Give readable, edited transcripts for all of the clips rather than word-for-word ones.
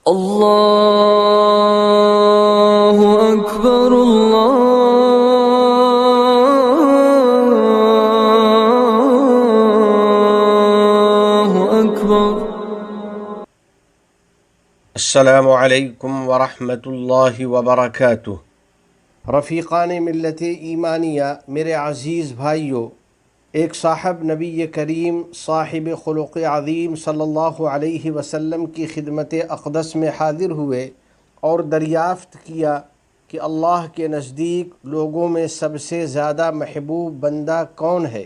اللہ اکبر اللہ اکبر۔ السلام علیکم ورحمۃ اللہ وبرکاتہ۔ رفیقان ملت ایمانیہ، میرے عزیز بھائیوں، ایک صاحب نبی کریم صاحب خلق عظیم صلی اللہ علیہ وسلم کی خدمت اقدس میں حاضر ہوئے اور دریافت کیا کہ اللہ کے نزدیک لوگوں میں سب سے زیادہ محبوب بندہ کون ہے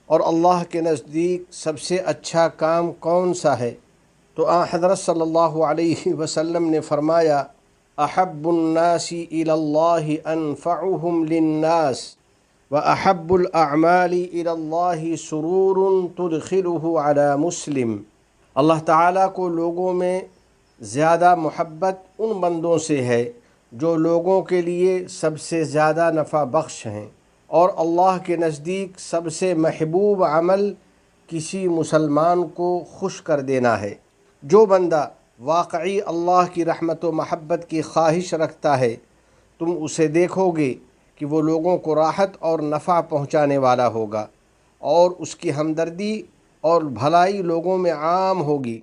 اور اللہ کے نزدیک سب سے اچھا کام کون سا ہے؟ تو حضرت صلی اللہ علیہ وسلم نے فرمایا، احب الناس الی اللہ انفعهم للناس وَأَحَبُّ الْأَعْمَالِ إِلَى اللَّهِ سُرُورٌ تُدْخِلُهُ عَلَى مسلم۔ اللہ تعالیٰ کو لوگوں میں زیادہ محبت ان بندوں سے ہے جو لوگوں کے لیے سب سے زیادہ نفع بخش ہیں، اور اللہ کے نزدیک سب سے محبوب عمل کسی مسلمان کو خوش کر دینا ہے۔ جو بندہ واقعی اللہ کی رحمت و محبت کی خواہش رکھتا ہے، تم اسے دیکھو گے کہ وہ لوگوں کو راحت اور نفع پہنچانے والا ہوگا، اور اس کی ہمدردی اور بھلائی لوگوں میں عام ہوگی،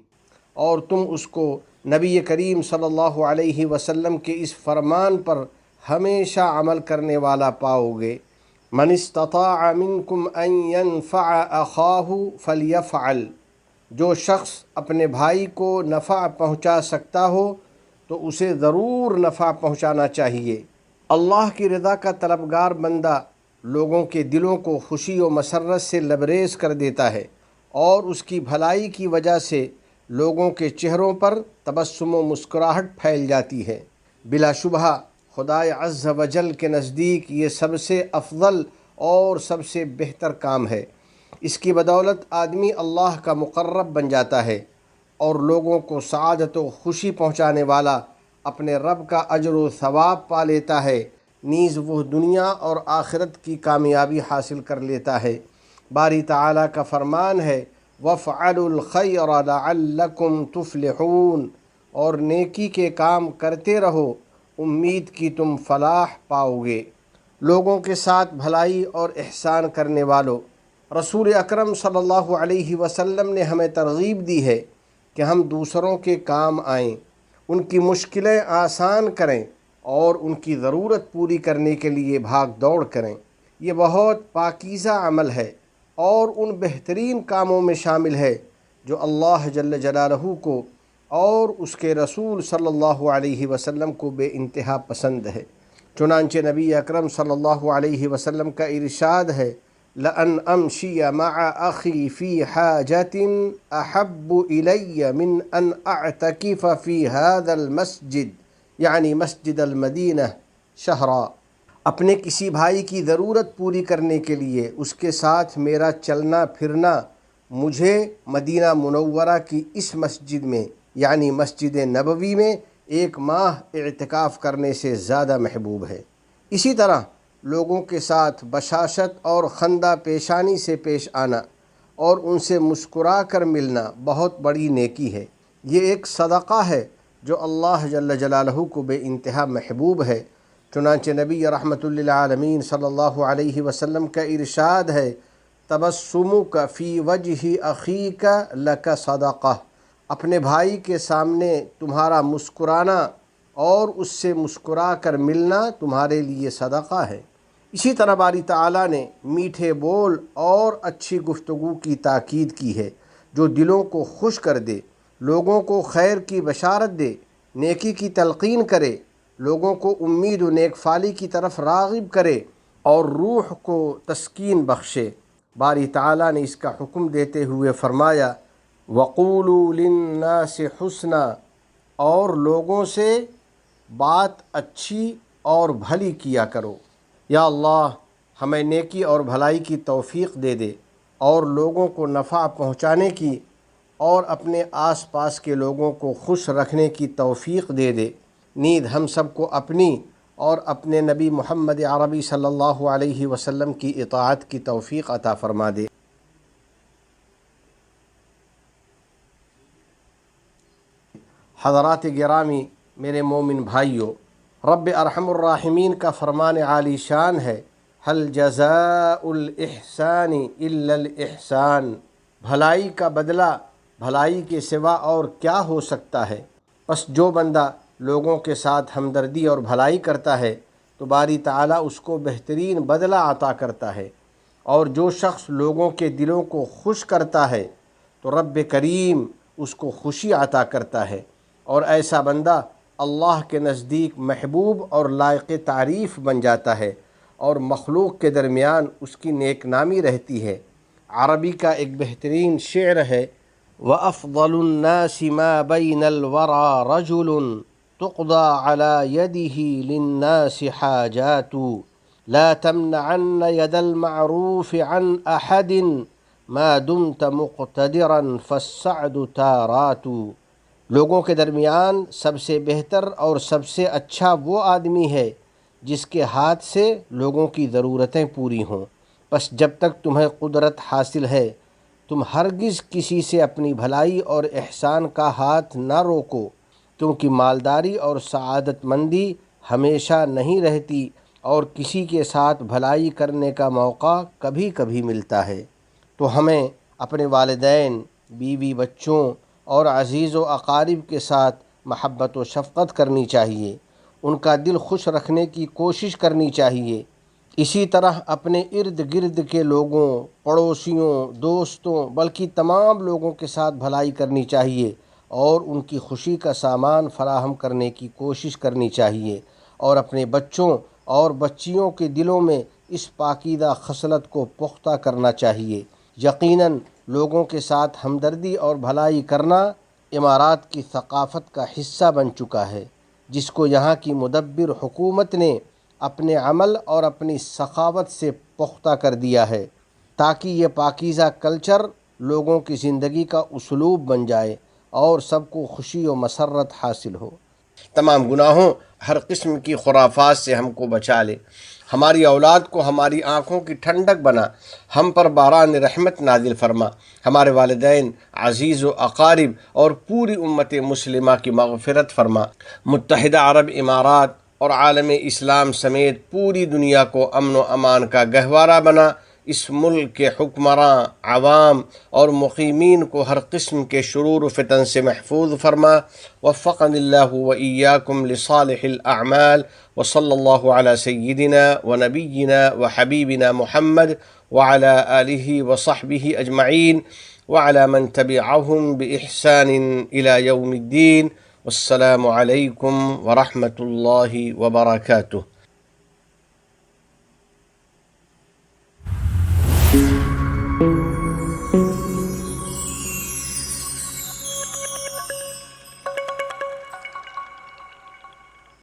اور تم اس کو نبی کریم صلی اللہ علیہ وسلم کے اس فرمان پر ہمیشہ عمل کرنے والا پاؤ گے، من استطاع منکم ان ينفع اخاہ فلیفعل۔ جو شخص اپنے بھائی کو نفع پہنچا سکتا ہو تو اسے ضرور نفع پہنچانا چاہیے۔ اللہ کی رضا کا طلبگار بندہ لوگوں کے دلوں کو خوشی و مسرت سے لبریز کر دیتا ہے، اور اس کی بھلائی کی وجہ سے لوگوں کے چہروں پر تبسم و مسکراہٹ پھیل جاتی ہے۔ بلا شبہ خدائے عز و جل کے نزدیک یہ سب سے افضل اور سب سے بہتر کام ہے۔ اس کی بدولت آدمی اللہ کا مقرب بن جاتا ہے، اور لوگوں کو سعادت و خوشی پہنچانے والا اپنے رب کا اجر و ثواب پا لیتا ہے، نیز وہ دنیا اور آخرت کی کامیابی حاصل کر لیتا ہے۔ باری تعالیٰ کا فرمان ہے، وَافْعَلُوا الْخَيْرَ لَعَلَّكُمْ تُفْلِحُونَ، اور نیکی کے کام کرتے رہو، امید کی تم فلاح پاؤ گے۔ لوگوں کے ساتھ بھلائی اور احسان کرنے والوں، رسول اکرم صلی اللہ علیہ وسلم نے ہمیں ترغیب دی ہے کہ ہم دوسروں کے کام آئیں، ان کی مشکلیں آسان کریں اور ان کی ضرورت پوری کرنے کے لیے بھاگ دوڑ کریں۔ یہ بہت پاکیزہ عمل ہے اور ان بہترین کاموں میں شامل ہے جو اللہ جل جلالہ کو اور اس کے رسول صلی اللہ علیہ وسلم کو بے انتہا پسند ہے۔ چنانچہ نبی اکرم صلی اللہ علیہ وسلم کا ارشاد ہے، لَأَنْ أَمْشِيَ مَعَ أَخِي فِي حَاجَةٍ أَحَبُّ إِلَيَّ مِنْ أَنْ أَعْتَكِفَ فِي هَذَا الْمَسْجِدِ، یعنی مسجد المدینہ شہرا۔ اپنے کسی بھائی کی ضرورت پوری کرنے کے لیے اس کے ساتھ میرا چلنا پھرنا مجھے مدینہ منورہ کی اس مسجد میں یعنی مسجد نبوی میں 1 ماہ اعتکاف کرنے سے زیادہ محبوب ہے۔ اسی طرح لوگوں کے ساتھ بشاشت اور خندہ پیشانی سے پیش آنا اور ان سے مسکرا کر ملنا بہت بڑی نیکی ہے۔ یہ ایک صدقہ ہے جو اللہ جل جلالہ کو بے انتہا محبوب ہے۔ چنانچہ نبی رحمت للعالمین صلی اللہ علیہ وسلم کا ارشاد ہے، تبسمک فی وجہ اخیک لک صدقہ۔ اپنے بھائی کے سامنے تمہارا مسکرانا اور اس سے مسکرا کر ملنا تمہارے لیے صدقہ ہے۔ اسی طرح باری تعالیٰ نے میٹھے بول اور اچھی گفتگو کی تاکید کی ہے جو دلوں کو خوش کر دے، لوگوں کو خیر کی بشارت دے، نیکی کی تلقین کرے، لوگوں کو امید و نیک فالی کی طرف راغب کرے اور روح کو تسکین بخشے۔ باری تعالیٰ نے اس کا حکم دیتے ہوئے فرمایا، وَقُولُوا لِلنَّاسِ حُسْنًا، اور لوگوں سے بات اچھی اور بھلی کیا کرو۔ یا اللہ ہمیں نیکی اور بھلائی کی توفیق دے دے، اور لوگوں کو نفع پہنچانے کی اور اپنے آس پاس کے لوگوں کو خوش رکھنے کی توفیق دے دے۔ نیز ہم سب کو اپنی اور اپنے نبی محمد عربی صلی اللہ علیہ وسلم کی اطاعت کی توفیق عطا فرما دے۔ حضرات گرامی، میرے مومن بھائیوں، رب ارحم الراحمین کا فرمان عالی شان ہے، هل جزاء الاحسان الا الاحسان، بھلائی کا بدلہ بھلائی کے سوا اور کیا ہو سکتا ہے۔ پس جو بندہ لوگوں کے ساتھ ہمدردی اور بھلائی کرتا ہے تو باری تعالیٰ اس کو بہترین بدلہ عطا کرتا ہے، اور جو شخص لوگوں کے دلوں کو خوش کرتا ہے تو رب کریم اس کو خوشی عطا کرتا ہے، اور ایسا بندہ اللہ کے نزدیک محبوب اور لائق تعریف بن جاتا ہے، اور مخلوق کے درمیان اس کی نیک نامی رہتی ہے۔ عربی کا ایک بہترین شعر ہے، وَأَفْضَلُ النَّاسِ مَا بَيْنَ الْوَرَى رَجُلٌ تُقْضَى عَلَى يَدِهِ لِلنَّاسِ حَاجَاتُ لَا تَمْنَعَنَّ يَدَ الْمَعْرُوفِ عَنْ أَحَدٍ مَا دُمْتَ مُقْتَدِرًا فَالسَّعْدُ تَارَاتُ۔ لوگوں کے درمیان سب سے بہتر اور سب سے اچھا وہ آدمی ہے جس کے ہاتھ سے لوگوں کی ضرورتیں پوری ہوں۔ پس جب تک تمہیں قدرت حاصل ہے تم ہرگز کسی سے اپنی بھلائی اور احسان کا ہاتھ نہ روکو، کیونکہ مالداری اور سعادت مندی ہمیشہ نہیں رہتی، اور کسی کے ساتھ بھلائی کرنے کا موقع کبھی کبھی ملتا ہے۔ تو ہمیں اپنے والدین، بیوی، بچوں اور عزیز و اقارب کے ساتھ محبت و شفقت کرنی چاہیے، ان کا دل خوش رکھنے کی کوشش کرنی چاہیے۔ اسی طرح اپنے ارد گرد کے لوگوں، پڑوسیوں، دوستوں، بلکہ تمام لوگوں کے ساتھ بھلائی کرنی چاہیے، اور ان کی خوشی کا سامان فراہم کرنے کی کوشش کرنی چاہیے، اور اپنے بچوں اور بچیوں کے دلوں میں اس پاکیزہ خصلت کو پختہ کرنا چاہیے۔ یقیناً لوگوں کے ساتھ ہمدردی اور بھلائی کرنا امارات کی ثقافت کا حصہ بن چکا ہے، جس کو یہاں کی مدبر حکومت نے اپنے عمل اور اپنی سخاوت سے پختہ کر دیا ہے، تاکہ یہ پاکیزہ کلچر لوگوں کی زندگی کا اسلوب بن جائے اور سب کو خوشی و مسرت حاصل ہو۔ تمام گناہوں، ہر قسم کی خرافات سے ہم کو بچا لے، ہماری اولاد کو ہماری آنکھوں کی ٹھنڈک بنا، ہم پر باران رحمت نازل فرما، ہمارے والدین، عزیز و اقارب اور پوری امت مسلمہ کی مغفرت فرما۔ متحدہ عرب امارات اور عالم اسلام سمیت پوری دنیا کو امن و امان کا گہوارہ بنا، اس ملک کے حکمراں، عوام اور مقیمین کو ہر قسم کے شرور و فتن سے محفوظ فرما۔ وفقنی اللہ و ایاکم لصالح الاعمال، وصلی اللہ علی سیدنا و نبینا و حبیبنا محمد وعلی آلہ وصحبہ اجمعین وعلی من تبعہم بإحسان الی یوم الدین۔ والسلام علیکم ورحمۃ اللہ وبرکاتہ۔